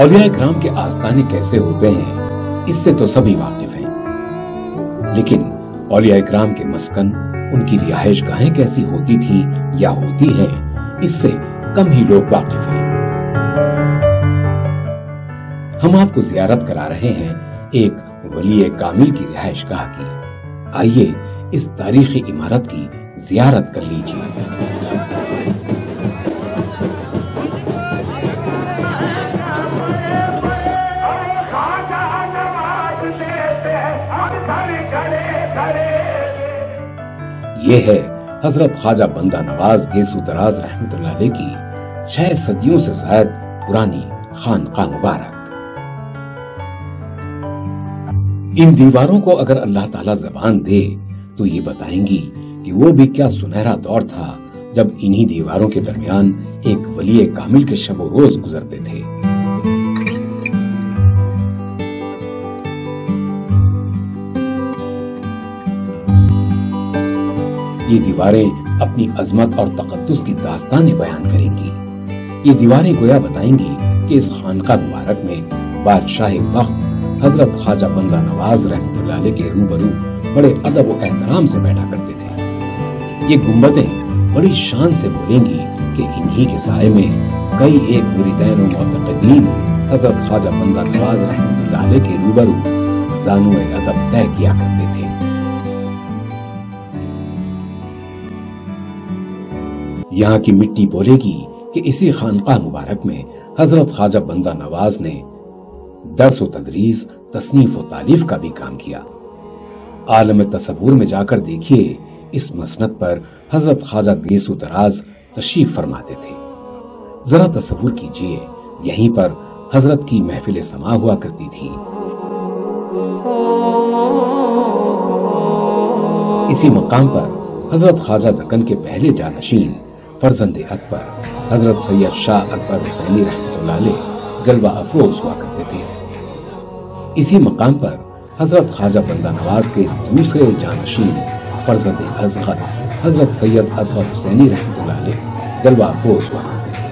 اولیاء کرام کے آستانے کیسے ہوتے ہیں اس سے تو سبھی واقف ہیں، لیکن اولیاء کرام کے مسکن، ان کی رہائش گاہیں کیسی ہوتی تھی یا ہوتی ہیں، اس سے کم ہی لوگ واقف ہیں۔ ہم آپ کو زیارت کرا رہے ہیں ایک ولی کامل کی رہائش گاہ کی۔ آئیے اس تاریخی عمارت کی زیارت کر لیجیے۔ یہ ہے حضرت خواجہ بندہ نواز گیسو دراز رحمت اللہ علیہ کی 6 صدیوں سے زائد پرانی خانقاہ مبارک۔ ان دیواروں کو اگر اللہ تعالیٰ زبان دے تو یہ بتائیں گی کہ وہ بھی کیا سنہرا دور تھا جب انہی دیواروں کے درمیان ایک ولی کامل کے شب و روز گزرتے تھے۔ یہ دیواریں اپنی عظمت اور تقدس کی داستانیں بیان کریں گی۔ یہ دیواریں گویا بتائیں گی کہ اس خانقاہ مبارک میں بادشاہ وقت حضرت خواجہ بندہ نواز رحمت اللہ علیہ کے روبرو بڑے ادب و احترام سے بیٹھا کرتے تھے۔ یہ گنبدیں بڑی شان سے بولیں گی کہ انہی کے سائے میں کئی ایک مریدین و معتقدین حضرت خواجہ بندہ نواز رحمت اللہ علیہ کے روبرو زانو ادب طے کیا کرتے تھے۔ یہاں کی مٹی بولے گی کہ اسی خانقاہ مبارک میں حضرت خواجہ بندہ نواز نے درس و تدریس، تصنیف و تالیف کا بھی کام کیا۔ عالم تصور میں جا کر دیکھیے، اس مسند پر حضرت خواجہ گیسو دراز تشریف فرماتے تھے۔ ذرا تصور کیجئے، یہیں پر حضرت کی محفل سماع ہوا کرتی تھی۔ اسی مقام پر حضرت خواجہ دکن کے پہلے جانشین فرزند اکبر حضرت سید شاہ اکبر حسینی رحمت اللہ علیہ جلوہ افروز ہوا کرتے تھے۔ اسی مقام پر حضرت خواجہ بندہ نواز کے دوسرے جانشین فرزند اصغر حضرت سید اصغر حسینی رحمت اللہ علیہ جلوہ افروز ہوا کرتے تھے۔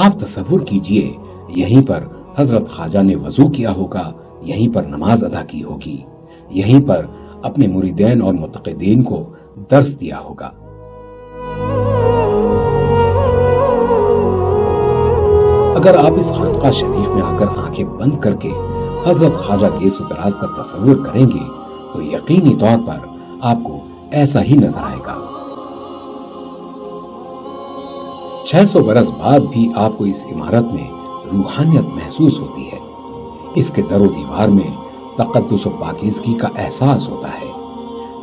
آپ تصور کیجئے، یہیں پر حضرت خواجہ نے وضو کیا ہوگا، یہیں پر نماز ادا کی ہوگی، یہیں پر اپنے مریدین اور متقدین کو درس دیا ہوگا۔ اگر آپ اس خانقاہ شریف میں آ کر آنکھیں بند کر کے حضرت خواجہ گیسو دراز کا تصور کریں گے تو یقینی طور پر آپ کو ایسا ہی نظر آئے گا۔ 600 برس بعد بھی آپ کو اس عمارت میں روحانیت محسوس ہوتی ہے۔ اس کے در و دیوار میں تقدس و پاکیزگی کا احساس ہوتا ہے۔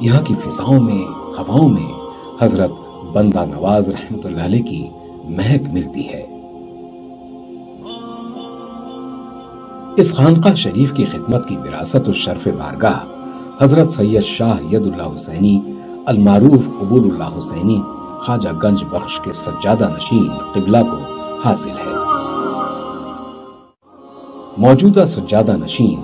یہاں کی فضاؤں میں، ہواؤں میں حضرت بندہ نواز رحمت اللہ علیہ کی مہک ملتی ہے۔ اس خانقاہ شریف کی خدمت کی وراثت و شرف بارگاہ حضرت سید شاہ ید اللہ حسینی المعروف قبول اللہ حسینی خواجہ گنج بخش کے سجادہ نشین قبلہ کو حاصل ہے۔ موجودہ سجادہ نشین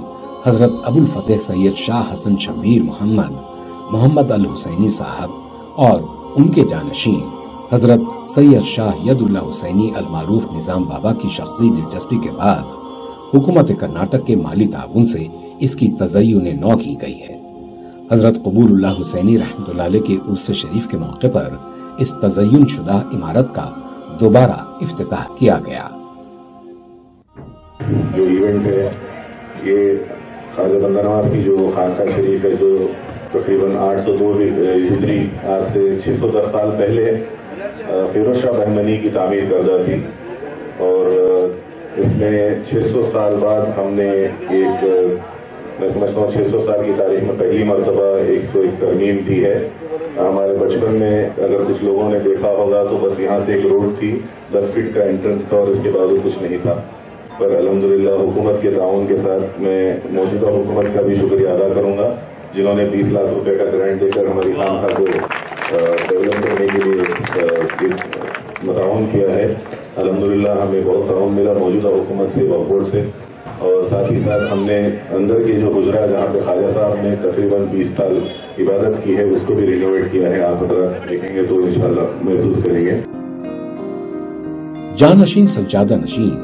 حضرت ابو الفتح سید شاہ حسن شبیر محمد الحسینی صاحب اور ان کے جانشین حضرت سید شاہ ید اللہ حسینی المعروف نظام بابا کی شخصی دلچسپی کے بعد حکومت کرناٹک کے مالی تعاون سے اس کی تزئین نو کی گئی ہے۔ حضرت قبول اللہ حسینی رحمت اللہ علیہ کے عرس شریف کے موقع پر اس تزئین شدہ عمارت کا دوبارہ افتتاح کیا گیا۔ جو ایونٹ ہے یہ خواجہ بندہ نواز کی جو خانقاہ شریف ہے، جو تقریباً 802 ہجری، آج سے 610 سال پہلے فیروز شاہ بہمنی کی تعمیر کردہ تھی، اور اس میں 600 سال بعد ہم نے ایک، میں سمجھتا ہوں 600 سال کی تاریخ میں پہلی مرتبہ اس کو ایک ترمیم دی ہے۔ ہمارے بچپن میں اگر کچھ لوگوں نے دیکھا ہوگا تو بس یہاں سے ایک روڈ تھی، 10 فٹ کا انٹرنس تھا اور اس کے بعد کچھ نہیں تھا، پر الحمدللہ حکومت کے تعاون کے ساتھ میں موجودہ حکومت کا بھی شکریہ ادا کروں گا، جنہوں نے 20 لاکھ روپے کا گرانٹ دے کر ہماری خانقاہ کو ڈیولپ کرنے کے لیے متعاون کیا ہے۔ الحمدللہ ہمیں بہت تعاون ملا موجودہ حکومت سے، وقف بورڈ سے، اور ساتھ ہی ساتھ ہم نے اندر کے جو حجرہ جہاں پہ خواجہ صاحب نے تقریباً 20 سال इबादत की है उसको भी रिनोवेट किया है। आप अगर देखेंगे तो इंशाल्लाह महसूस करेंगे। जानशीन सज्जादा नशीन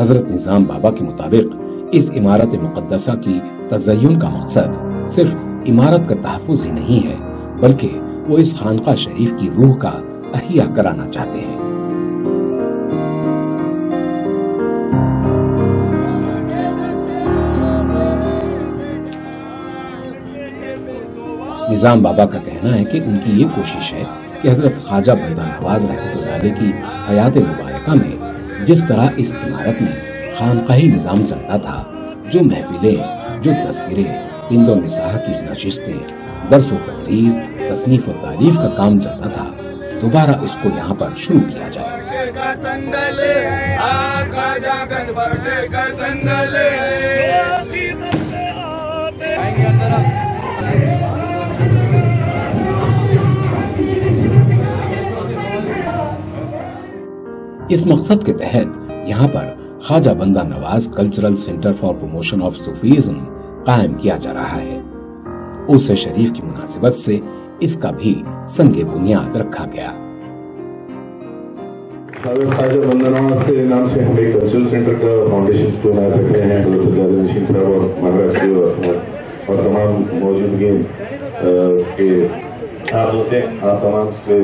हजरत निजाम बाबा के मुताबिक इस इमारत मुक़द्दसा की तज़य्युन का मकसद सिर्फ इमारत का तहफ़्फ़ुज़ ही नहीं है, बल्कि वो इस खानका शरीफ की रूह का अहिया कराना चाहते हैं। निजाम बाबा का कहना है कि उनकी ये कोशिश है कि हजरत ख्वाजा बंदा नवाज रहमतुल्लाह अलैह की हयात मुबारका में जिस तरह इस इमारत में खानकाही निज़ाम चलता था, जो महफिलें, जो तस्किरे, बिंदो निसाह की नशिस्तें, दर्स व तदरीस, तसनीफ व तारीफ का काम चलता था, दोबारा इसको यहाँ पर शुरू किया जाए। इस मकसद के तहत यहाँ पर Khwaja Banda Nawaz cultural centre for promotion of Sufism कायम किया जा रहा है। उस शरीफ की मुनासिबत से इसका भी संगे बुनियाद रखा गया। ख्वाजा बंदा नवाज के नाम से हम एक कल्चरल सेंटर का फाउंडेशन को बनाए रख रहे हैं। सज्जादा नशीन साहब और महाराज के और तमाम मौजूदगी के आप तमाम से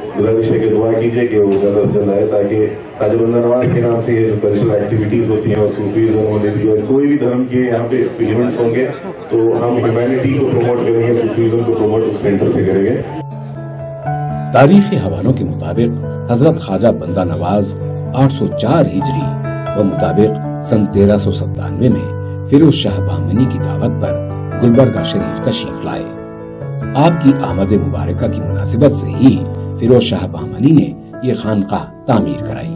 गुजारिश है कि दुआ कीजिए कि वो जल्द से जल्द आए, ताकि ख्वाजा बंदा नवाज के नाम से ये जो कल्चरल एक्टिविटीज होती हैं और सूफीज़्म और कोई भी धर्म के यहाँ पे इवेंट्स होंगे तो हम ह्यूमैनिटी को प्रमोट करेंगे, सूफीज़्म को प्रमोट उस सेंटर से करेंगे। तारीखी हवालों के मुताबिक हजरत ख्वाजा बंदा नवाज 804 हिजरी व मुताबिक सन 1397 में फिरोज शाह बहमनी की दावत पर गुलबर्गा शरीफ तशरीफ लाए। आपकी आमद मुबारका की मुनासिबत से ही फिरोज शाह बहमनी ने ये खानकाह तामीर कराई।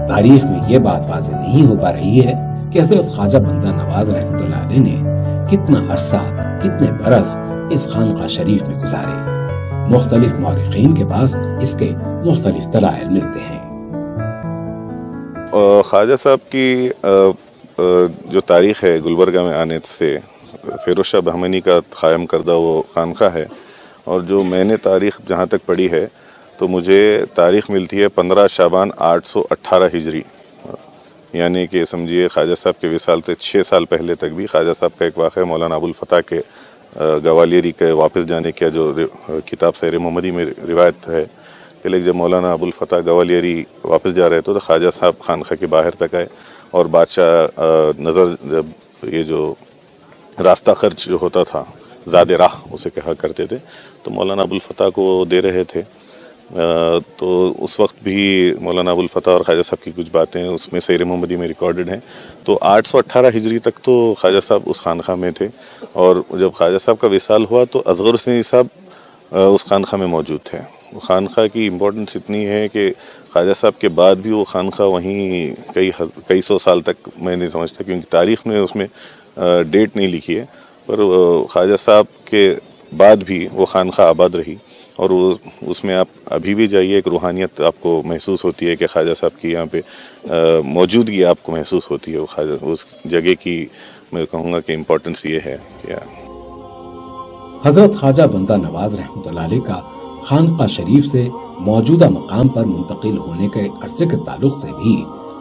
तारीख में ये बात वाज़ेह नहीं हो पा रही है कि हजरत ख्वाजा बंदा नवाज रहमतुल्लाह अलैह ने कितना अरसा, कितने बरस इस खानकाह शरीफ में गुजारे। मुख्तलिफ मौरिखीन के पास इसके मुख्तलिफ दलाइल मिलते हैं। ख्वाजा साहब की जो तारीख है गुलबर्गा में आने से फिरोज शाह बहमनी का क़ायम करदा वो खानका है, और जो मैंने तारीख़ जहाँ तक पढ़ी है तो मुझे तारीख़ मिलती है 15 शाबान 818 हिजरी, यानी कि समझिए ख्वाजा साहब के विसाल से 6 साल पहले तक भी। ख्वाजा साहब का एक वाक़या मौलाना अबुल फ़ता के गवालियरी के वापस जाने का जो किताब सैर मोहम्मदी में रिवायत है कि लेकिन जब मौलाना अबुल फ़ता गवालियरी वापस जा रहे थे तो ख्वाजा साहब खानका के बाहर तक आए और बादशाह नज़र जब ये जो रास्ता खर्च जो होता था ज़ादे राह उसे कहा करते थे, तो मौलाना अबुल फ़ता को दे रहे थे। तो उस वक्त भी मौलाना अबुल फ़ता और ख्वाजा साहब की कुछ बातें उसमें सैर मोहम्मदी में रिकॉर्डेड हैं। तो 818 हिजरी तक तो ख्वाजा साहब उस खानका में थे, और जब ख्वाजा साहब का विसाल हुआ तो असग़र हुसैनी साहब उस खानका में मौजूद थे। वो खानका की इम्पोर्टेंस इतनी है कि ख्वाजा साहब के बाद भी वो खानका वहीं कई सौ साल तक मैं नहीं समझता, क्योंकि तारीख़ में उसमें डेट नहीं लिखी है, पर ख्वाजा साहब के बाद भी वो खानका आबाद रही। और उसमें आप अभी भी जाइए, एक रूहानियत आपको महसूस होती है कि ख्वाजा साहब की यहाँ पे मौजूदगी आपको महसूस होती है। वो ख्वाजा उस जगह की मैं कहूँगा कि इम्पोर्टेंस ये है। हजरत ख्वाजा बंदा नवाज रहमतुल्लाह अलैह का खानका शरीफ से मौजूदा मकाम पर मुंतकिल होने के अरसे के ताल्लुक से भी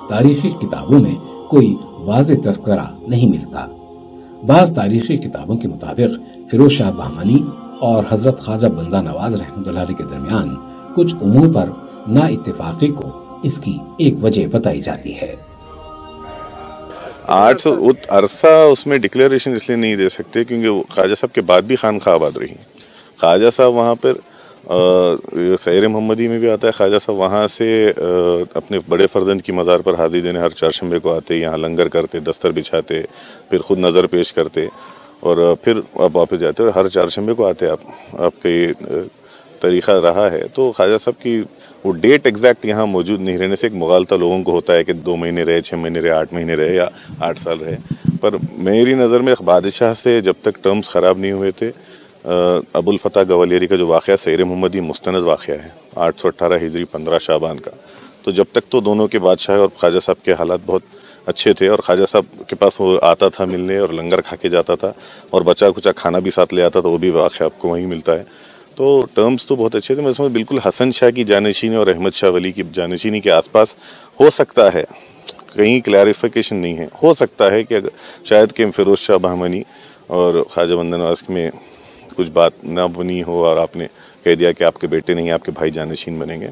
तारीखी किताबों में कोई वाज़ेह तज़किरा नहीं मिलता। बाज़ तारीखी किताबों के मुताबिक फिरोज शाह बहमनी और हजरत ख्वाजा बंदा नवाज रहमतुल्लाह अलैह के दरमियान कुछ उमूर पर ना इत्तेफाकी को इसकी एक वजह बताई जाती है। 800 अरसा उसमें डिक्लेरेशन इसलिए नहीं दे सकते क्योंकि ख्वाजा साहब के बाद भी खानका आबाद रही। ख्वाजा साहब वहाँ पर सैर मोहम्मदी में भी आता है, ख्वाजा साहब वहाँ से अपने बड़े फर्जंद की मज़ार पर हाज़िरी देने हर चारशंबे को आते, यहाँ लंगर करते, दस्तर बिछाते, फिर खुद नज़र पेश करते और फिर आप वापस जाते हो। हर चारशंबे को आते आपका ये तरीक़ा रहा है। तो ख्वाजा साहब की वो डेट एग्जैक्ट यहाँ मौजूद नहीं रहने से एक मुगालता लोगों को होता है कि 2 महीने रहे, 6 महीने रहे, 8 महीने रहे या 8 साल रहे। पर मेरी नज़र में बादशाह से जब तक टर्म्स ख़राब नहीं हुए थे, अबुल फ़ता गवालियरी का जो वाक़या सैर मोहम्मदी मुस्तनद वाक़या है 818 हिजरी 15 शाबान का, तो जब तक तो दोनों के बादशाह और ख्वाजा साहब के हालात बहुत अच्छे थे और ख्वाजा साहब के पास वो आता था मिलने और लंगर खा के जाता था और बचा कुचा खाना भी साथ ले आता था, वो भी वाक़या आपको वहीं मिलता है। तो टर्म्स तो बहुत अच्छे थे। मैं समझ बिल्कुल हसन शाह की जानशीनी और अहमद शाह वली की जानशीनी के आसपास हो सकता है, कहीं क्लैरिफिकेशन नहीं है, हो सकता है कि शायद कि फिरोज शाह बहमनी और ख्वाजा बंदा नवाज में कुछ बात ना बनी हो और आपने कह दिया कि आपके बेटे नहीं आपके भाई जानशीन बनेंगे।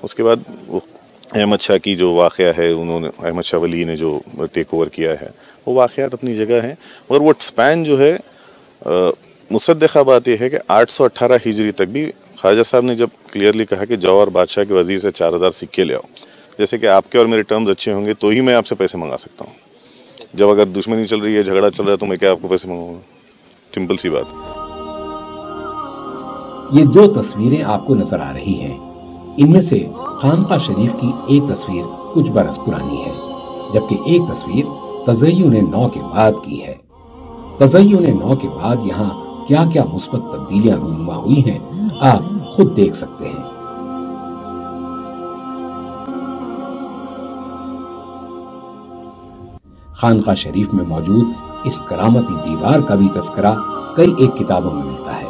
उसके बाद वो अहमद शाह की जो वाक़या है, उन्होंने अहमद शाह वली ने जो टेक ओवर किया है, वो वाक़यात अपनी जगह हैं। मगर वो स्पैन जो है, मुसद्दक़ा बात यह है कि 818 हिजरी तक भी ख्वाजा साहब ने जब क्लियरली कहा कि जाओ और बादशाह के वज़ीर से 4000 सिक्के ले आओ, जैसे कि आपके और मेरे टर्म्स अच्छे होंगे तो ही मैं आपसे पैसे मंगा सकता हूँ। जब अगर दुश्मनी चल रही है, झगड़ा चल रहा है, तो मैं क्या आपको पैसे मंगाऊंगा? सिंपल सी बात। ये दो तस्वीरें आपको नजर आ रही हैं। इनमें से खानका शरीफ की एक तस्वीर कुछ बरस पुरानी है, जबकि एक तस्वीर तज़य्युन-ए-नौ के बाद की है। तज़य्युन-ए-नौ के बाद यहाँ क्या क्या मुस्बत तब्दीलियां रूनुमा हुई हैं, आप खुद देख सकते हैं। खानका शरीफ में मौजूद इस करामती दीवार का भी तस्करा कई एक किताबों में मिलता है।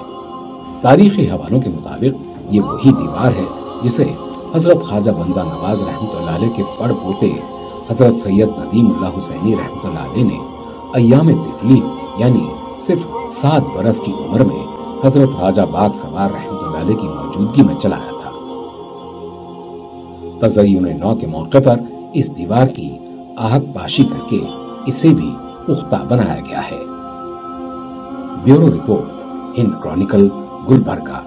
तारीखी हवालों के मुताबिक ये वही दीवार है जिसे हजरत ख्वाजा बंदा नवाज रहमतुल्लाह अलैह के पड़ पोते हजरत सैयद नदीमुल्लाह हुसैनी रहमतुल्लाह अलैह ने अय्याम तिफली यानी सिर्फ 7 बरस की उम्र में हजरत राजा बाग सवार रहमतुल्लाह अलैह की मौजूदगी में चलाया था। तज़य्युन-ए-नौ के मौके पर इस दीवार की आहक पाशी करके इसे भी पुख्ता बनाया गया है। Bureau report, Hind Chronicle, Gulbarga.